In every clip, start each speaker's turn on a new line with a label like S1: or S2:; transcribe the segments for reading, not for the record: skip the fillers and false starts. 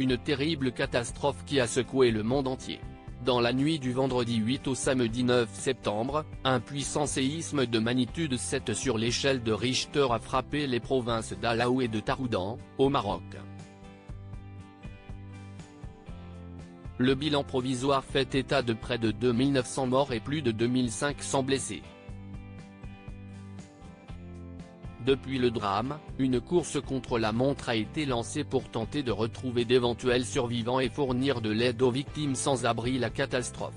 S1: Une terrible catastrophe qui a secoué le monde entier. Dans la nuit du vendredi 8 au samedi 9 septembre, un puissant séisme de magnitude 7 sur l'échelle de Richter a frappé les provinces d'Alaoue et de Taroudan, au Maroc. Le bilan provisoire fait état de près de 2900 morts et plus de 2500 blessés. Depuis le drame, une course contre la montre a été lancée pour tenter de retrouver d'éventuels survivants et fournir de l'aide aux victimes sans abri la catastrophe.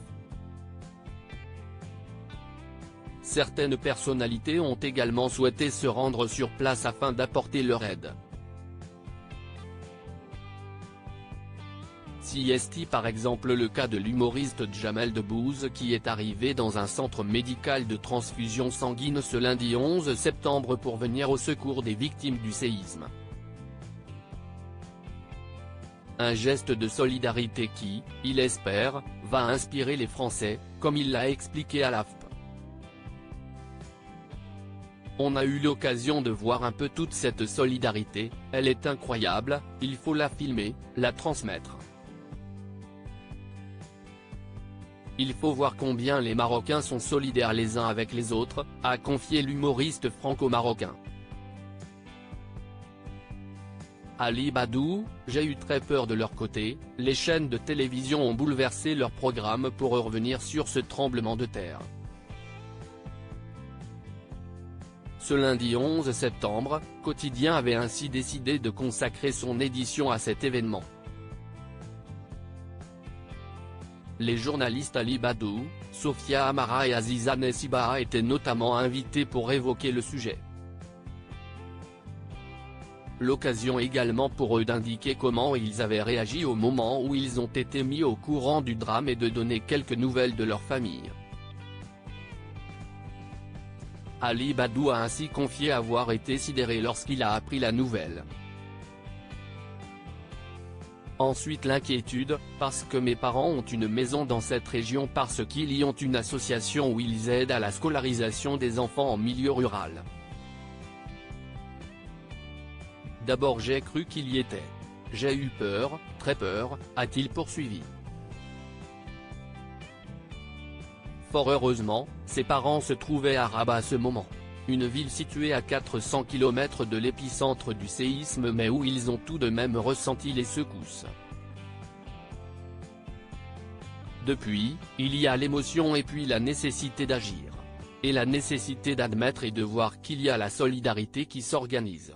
S1: Certaines personnalités ont également souhaité se rendre sur place afin d'apporter leur aide. Cest par exemple le cas de l'humoriste Jamel Debbouze qui est arrivé dans un centre médical de transfusion sanguine ce lundi 11 septembre pour venir au secours des victimes du séisme. Un geste de solidarité qui, il espère, va inspirer les Français, comme il l'a expliqué à l'AFP. On a eu l'occasion de voir un peu toute cette solidarité, elle est incroyable, il faut la filmer, la transmettre. Il faut voir combien les Marocains sont solidaires les uns avec les autres, a confié l'humoriste franco-marocain. Ali Badou, j'ai eu très peur de leur côté, les chaînes de télévision ont bouleversé leur programme pour revenir sur ce tremblement de terre. Ce lundi 11 septembre, Quotidien avait ainsi décidé de consacrer son édition à cet événement. Les journalistes Ali Badou, Sophia Amara et Aziza Nessiba étaient notamment invités pour évoquer le sujet. L'occasion également pour eux d'indiquer comment ils avaient réagi au moment où ils ont été mis au courant du drame et de donner quelques nouvelles de leur famille. Ali Badou a ainsi confié avoir été sidéré lorsqu'il a appris la nouvelle. Ensuite l'inquiétude, parce que mes parents ont une maison dans cette région parce qu'ils y ont une association où ils aident à la scolarisation des enfants en milieu rural. D'abord j'ai cru qu'il y était. J'ai eu peur, très peur, a-t-il poursuivi. Fort heureusement, ses parents se trouvaient à Rabat à ce moment. Une ville située à 400 km de l'épicentre du séisme mais où ils ont tout de même ressenti les secousses. Depuis, il y a l'émotion et puis la nécessité d'agir. Et la nécessité d'admettre et de voir qu'il y a la solidarité qui s'organise.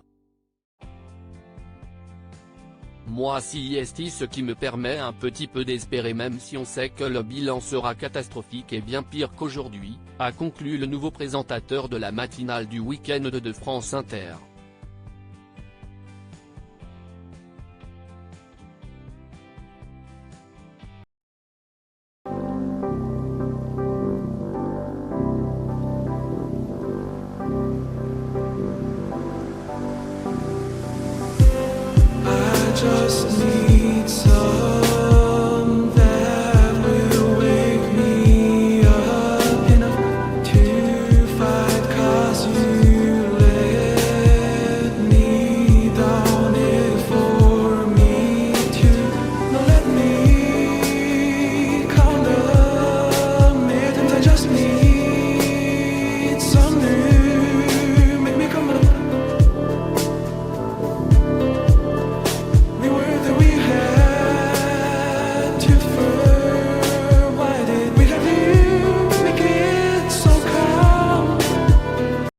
S1: Moi c'est ce qui me permet un petit peu d'espérer même si on sait que le bilan sera catastrophique et bien pire qu'aujourd'hui, a conclu le nouveau présentateur de la matinale du week-end de France Inter.
S2: Just